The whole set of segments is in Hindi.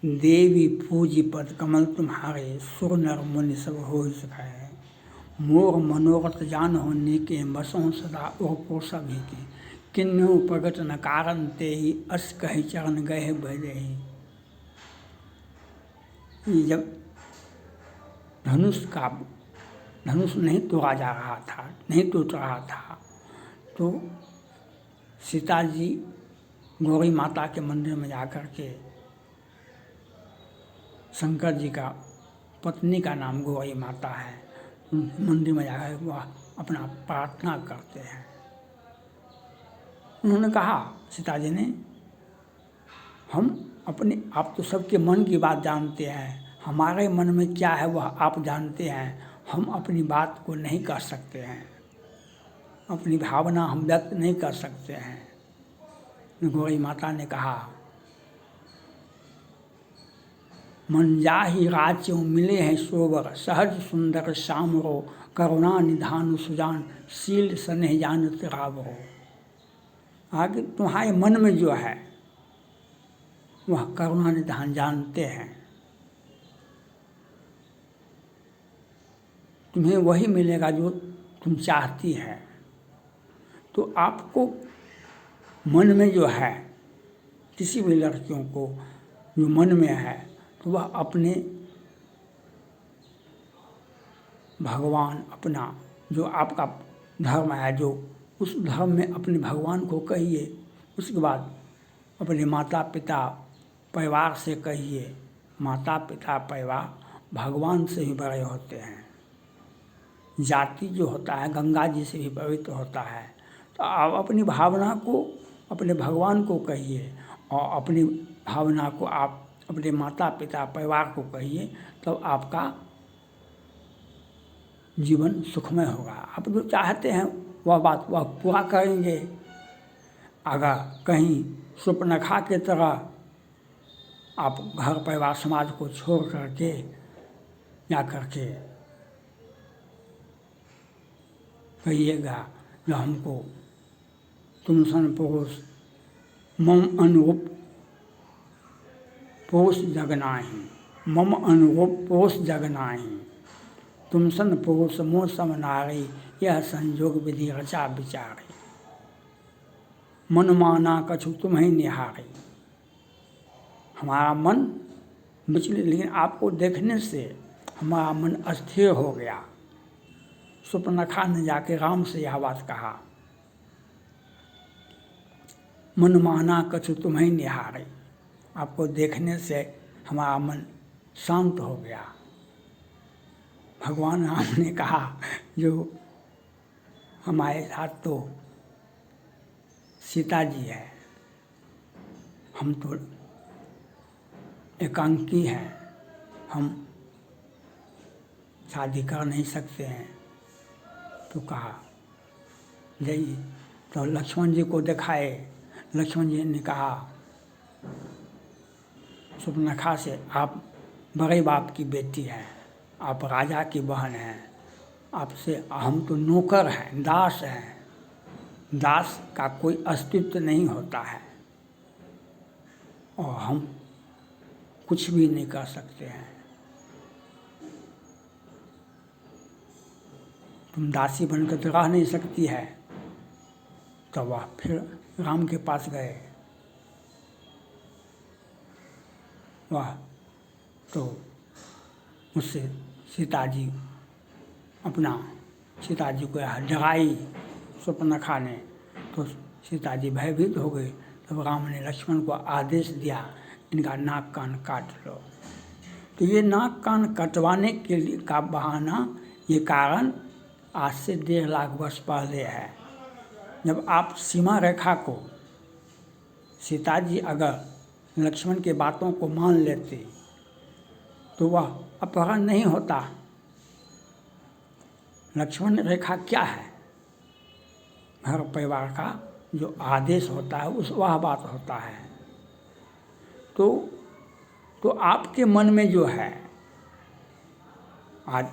देवी पूजी पद कमल तुम्हारे, सुर नर मुनि सब हो सखाए। मोर मनोरथ जान होने के, बसों सदा और पोसा भी के। किन्नु प्रगट न कारण ते ही, अस कही चरण गए बहे। जब धनुष नहीं तोड़ा जा रहा था, नहीं टूट रहा था, तो सीता जी गौरी माता के मंदिर में जाकर के, शंकर जी का पत्नी का नाम गौरी माता है, मंदिर में जाकर वह अपना प्रार्थना करते हैं। उन्होंने कहा, सीता जी ने, आप तो सबके मन की बात जानते हैं, हमारे मन में क्या है वह आप जानते हैं। हम अपनी बात को नहीं कर सकते हैं, अपनी भावना हम व्यक्त नहीं कर सकते हैं। गौरी माता ने कहा, मन जाहि राज्य मिले हैं सोबर, सहज सुंदर श्यामरो, करुणा निधान सुजान, शील स्नेह जानत रावरो। आगे तुम्हारे मन में जो है वह करुणा निधान जानते हैं, तुम्हें वही मिलेगा जो तुम चाहती है। तो आपको मन में जो है, किसी भी लड़कियों को जो मन में है, तो वह अपने भगवान, अपना जो आपका धर्म है, जो उस धर्म में अपने भगवान को कहिए। उसके बाद अपने माता पिता परिवार से कहिए। माता पिता परिवार भगवान से ही बड़े होते हैं। जाति जो होता है गंगा जी से भी पवित्र होता है। तो आप अपनी भावना को अपने भगवान को कहिए, और अपनी भावना को आप अपने माता पिता परिवार को कहिए, तब आपका जीवन सुखमय होगा। आप जो चाहते हैं वह बात वह पूरा करेंगे। अगर कहीं सुपनखा के तरह आप घर परिवार समाज को छोड़ करके जा करके कहिएगा जो हमको तुम सन पुरुष मम अनुरूप पुरुष जग नाही, मम अनुरूप पुरुष जग नाही, तुम सन पुरुष मोह सम नारी, यह संजोग विधि रचा विचारी। मन माना कछु तुम्हें निहारी। हमारा मन विचलित, लेकिन आपको देखने से हमारा मन अस्थिर हो गया। सुपनखा ने जाके राम से यह बात कहा, मन माना कछु तुम्हें निहारी। आपको देखने से हमारा मन शांत हो गया। भगवान राम ने कहा, जो हमारे साथ तो सीता जी है, हम तो एकांकी हैं, हम शादी कर नहीं सकते हैं। तो कहा जाइए, तो लक्ष्मण जी को दिखाए। लक्ष्मण जी ने कहा सुपनखा से, आप बड़े बाप की बेटी हैं, आप राजा की बहन हैं, आपसे हम तो नौकर हैं, दास हैं, दास का कोई अस्तित्व नहीं होता है, और हम कुछ भी नहीं कर सकते हैं। तुम दासी बनकर तो रह नहीं सकती है। तो वह फिर राम के पास गए। वह तो उससे सीता जी को डराई सुपनखा ने। तो सीता जी भयभीत हो गई। तब राम ने लक्ष्मण को आदेश दिया, इनका नाक कान काट लो। तो ये नाक कान कटवाने के लिए का बहाना, ये कारण आज से 1.5 लाख वर्ष पहले है। जब आप सीमा रेखा को, सीता जी अगर लक्ष्मण के बातों को मान लेते तो वह अपहरण नहीं होता। लक्ष्मण रेखा क्या है? घर परिवार का जो आदेश होता है उस वह बात होता है। तो आपके मन में जो है, आज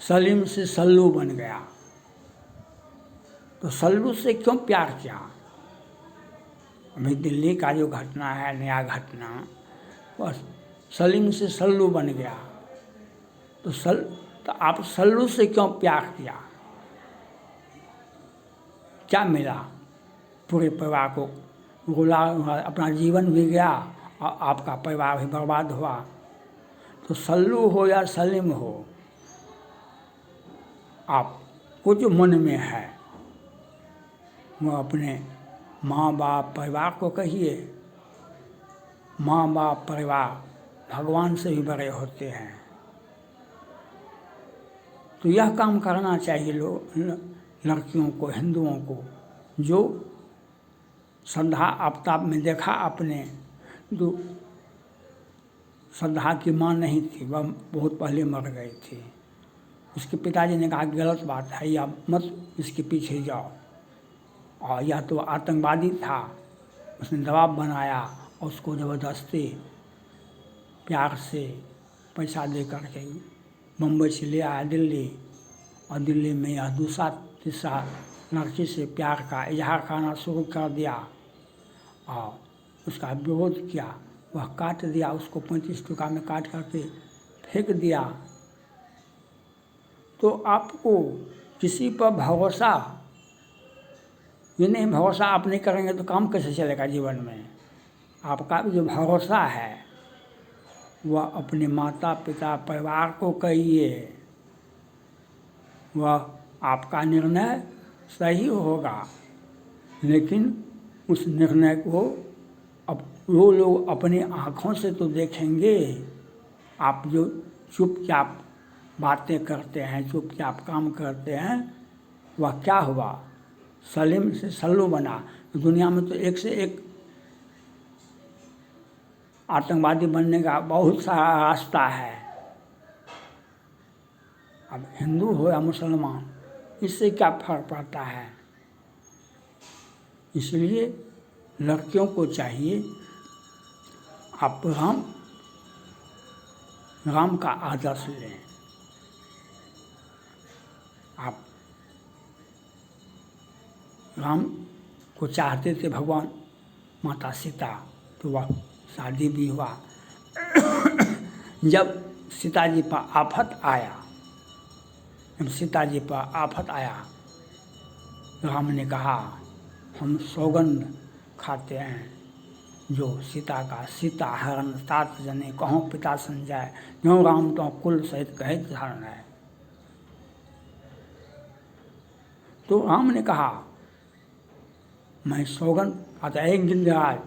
सलीम से सल्लू बन गया, तो सल्लू से क्यों प्यार किया? अभी दिल्ली का जो घटना है, नया घटना, बस सलीम से सल्लू बन गया। तो आप सल्लू से क्यों प्यार किया? क्या मिला? पूरे परिवार को रुला, अपना जीवन भी गया और आपका परिवार भी बर्बाद हुआ। तो सल्लू हो या सलीम हो, आपको जो मन में है वो अपने माँ बाप परिवार को कहिए। माँ बाप परिवार भगवान से भी बड़े होते हैं। तो यह काम करना चाहिए लड़कियों को, हिंदुओं को, जो श्रद्धा आफ्ताब में देखा आपने, जो श्रद्धा की माँ नहीं थी, वह बहुत पहले मर गई थी। उसके पिताजी ने कहा गलत बात है, या मत इसके पीछे जाओ। और यह तो आतंकवादी था, उसने दबाव बनाया और उसको ज़बरदस्ती प्यार से पैसा दे करके मुंबई से ले आया दिल्ली, और दिल्ली में यह दूसरा तीसरा लड़की से प्यार का इजहार करना शुरू कर दिया और उसका विरोध किया। वह काट दिया, उसको 35 टुकड़ा में काट करके फेंक दिया। तो आपको किसी पर भरोसा, ये नहीं भरोसा आप नहीं करेंगे तो काम कैसे चलेगा जीवन में? आपका जो भरोसा है वह अपने माता पिता परिवार को कहिए, वह आपका निर्णय सही होगा। लेकिन उस निर्णय को अब वो लोग अपनी आँखों से तो देखेंगे। आप जो चुपचाप बातें करते हैं, चुपचाप काम करते हैं, वह क्या हुआ? सलीम से सल्लू बना। दुनिया में तो एक से एक आतंकवादी बनने का बहुत सारा रास्ता है। अब हिंदू हो या मुसलमान, इससे क्या फर्क पड़ता है? इसलिए लड़कियों को चाहिए आप राम का आदर्श लें। आप राम को चाहते थे भगवान माता सीता, तो वह शादी भी हुआ। जब सीता जी पर आफत आया, राम ने कहा हम सौगंध खाते हैं जो सीता हरण 7 जने कहूँ पिता संजय, जो राम तो कुल सहित कहित धरण है। तो राम ने कहा मैं सौगंध आता एक गिरिराज,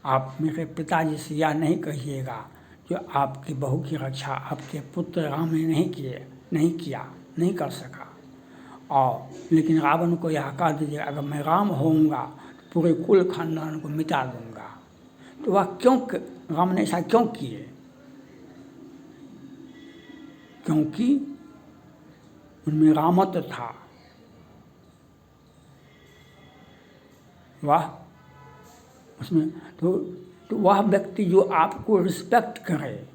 आप मेरे पिताजी से यह नहीं कहिएगा जो आपकी बहू की रक्षा आपके पुत्र राम ने नहीं कर सका। और लेकिन रावण को यह कह दीजिएगा अगर मैं राम होऊंगा तो पूरे कुल खानदान को मिटा दूंगा। तो वह राम ने ऐसा क्यों किए? क्योंकि उनमें रामत्व था। वह उसमें तो वह व्यक्ति जो आपको रिस्पेक्ट करे,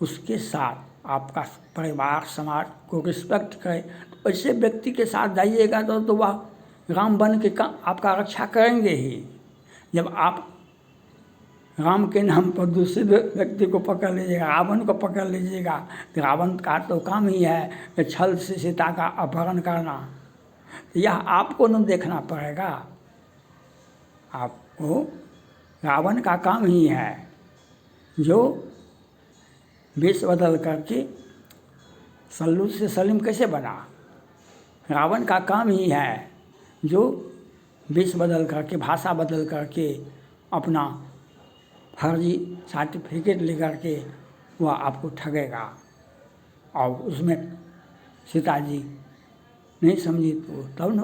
उसके साथ आपका परिवार समाज को रिस्पेक्ट करे, तो ऐसे व्यक्ति के साथ जाइएगा तो वह राम बन के आपका रक्षा करेंगे ही। जब आप राम के नाम पर दूसरे व्यक्ति को पकड़ लीजिएगा, रावण को पकड़ लीजिएगा, तो रावण का तो काम ही है छल से सीता का अपहरण करना। यह आपको न देखना पड़ेगा। आपको रावण का काम ही है जो वेश बदल करके सल्लू से सलीम कैसे बना। रावण का काम ही है जो वेश बदल करके, भाषा बदल करके, अपना फर्जी सर्टिफिकेट लेकर के वह आपको ठगेगा। और उसमें सीता जी नहीं समझी तो तब न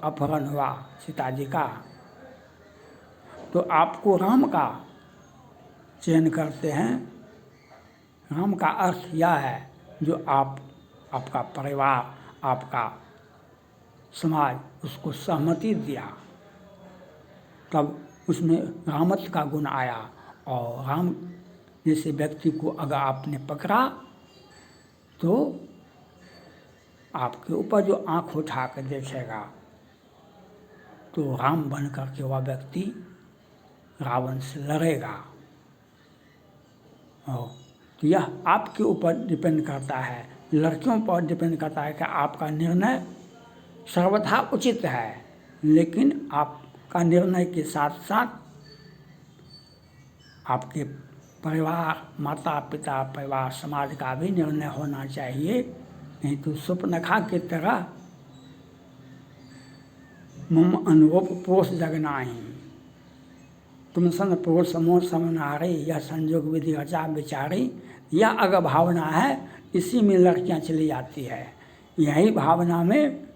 अपहरण हुआ सीता जी का। तो आपको राम का चयन करते हैं। राम का अर्थ यह है जो आपका परिवार, आपका समाज उसको सहमति दिया, तब उसमें रामत्व का गुण आया। और राम जैसे व्यक्ति को अगर आपने पकड़ा तो आपके ऊपर जो आँख उठा कर देखेगा तो राम बन करके वह व्यक्ति रावण से लड़ेगा। और तो यह आपके ऊपर डिपेंड करता है, लड़कियों पर डिपेंड करता है कि आपका निर्णय सर्वथा उचित है, लेकिन आपका निर्णय के साथ साथ आपके परिवार, माता पिता, परिवार, समाज का भी निर्णय होना चाहिए। नहीं तो सुपनखा की तरह मम अनुरूप पोष जगनाही, तुम सन पुरुष समोह समनारे, यह संयोग विधि रचा विचारी। यह अगर भावना है, इसी में लड़कियां चली जाती है। यही भावना में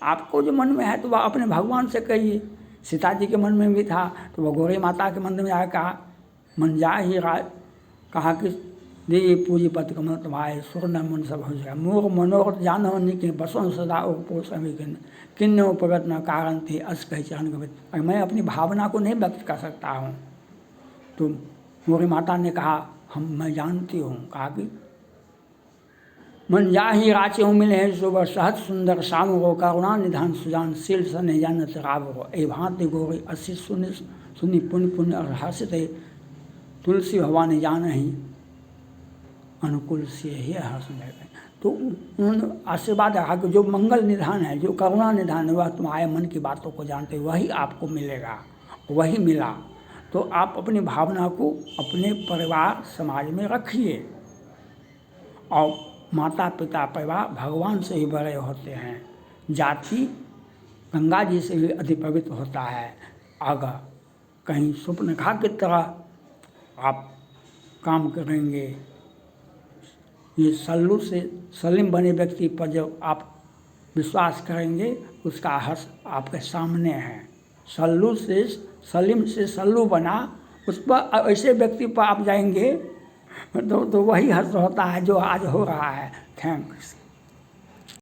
आपको जो मन में है तो वह अपने भगवान से कहिए। सीता जी के मन में भी था तो वह गौरी माता के मंदिर में आकर कहा, मन जा ही कहा कि देवी पूजी पद कमल तुम्हारे सुर न मन सब हो जाए, मोर मनोरथ जानो निकिन बसों सदा पोष किन्न उपगत न कारण थे अस कह चरण गमित। मैं अपनी भावना को नहीं व्यक्त कर सकता हूँ। तो मोरी माता ने कहा, मैं जानती हूँ। कहा कि मन जा ही राचे हूँ मिले हैं सुबह सहज सुंदर शाम हो, करुणा निधान सुजान शील सन जानत राव हो, ए भांति गोरी असी सुनी पुण्य पुण्य और हर्षित तुलसी भवानी जान ही अनुकूल से ही हर्ष गए। तो उन्होंने आशीर्वाद रखा कि जो मंगल निधान है, जो करुणा निधान है, वह तुम्हारे मन की बातों को जानते, वही आपको मिलेगा। वही मिला। तो आप अपनी भावना को अपने परिवार समाज में रखिए। और माता पिता परिवार भगवान से ही बड़े होते हैं। जाति गंगा जी से भी अति पवित्र होता है। अगर कहीं सुपनखा की तरह आप काम करेंगे, ये सल्लू से सलीम बने व्यक्ति पर जब आप विश्वास करेंगे, उसका हर्ष आपके सामने है। सल्लू से सलीम से सल्लू बना, उस पर ऐसे व्यक्ति पर आप जाएंगे तो वही हर्ष होता है जो आज हो रहा है। थैंक्स।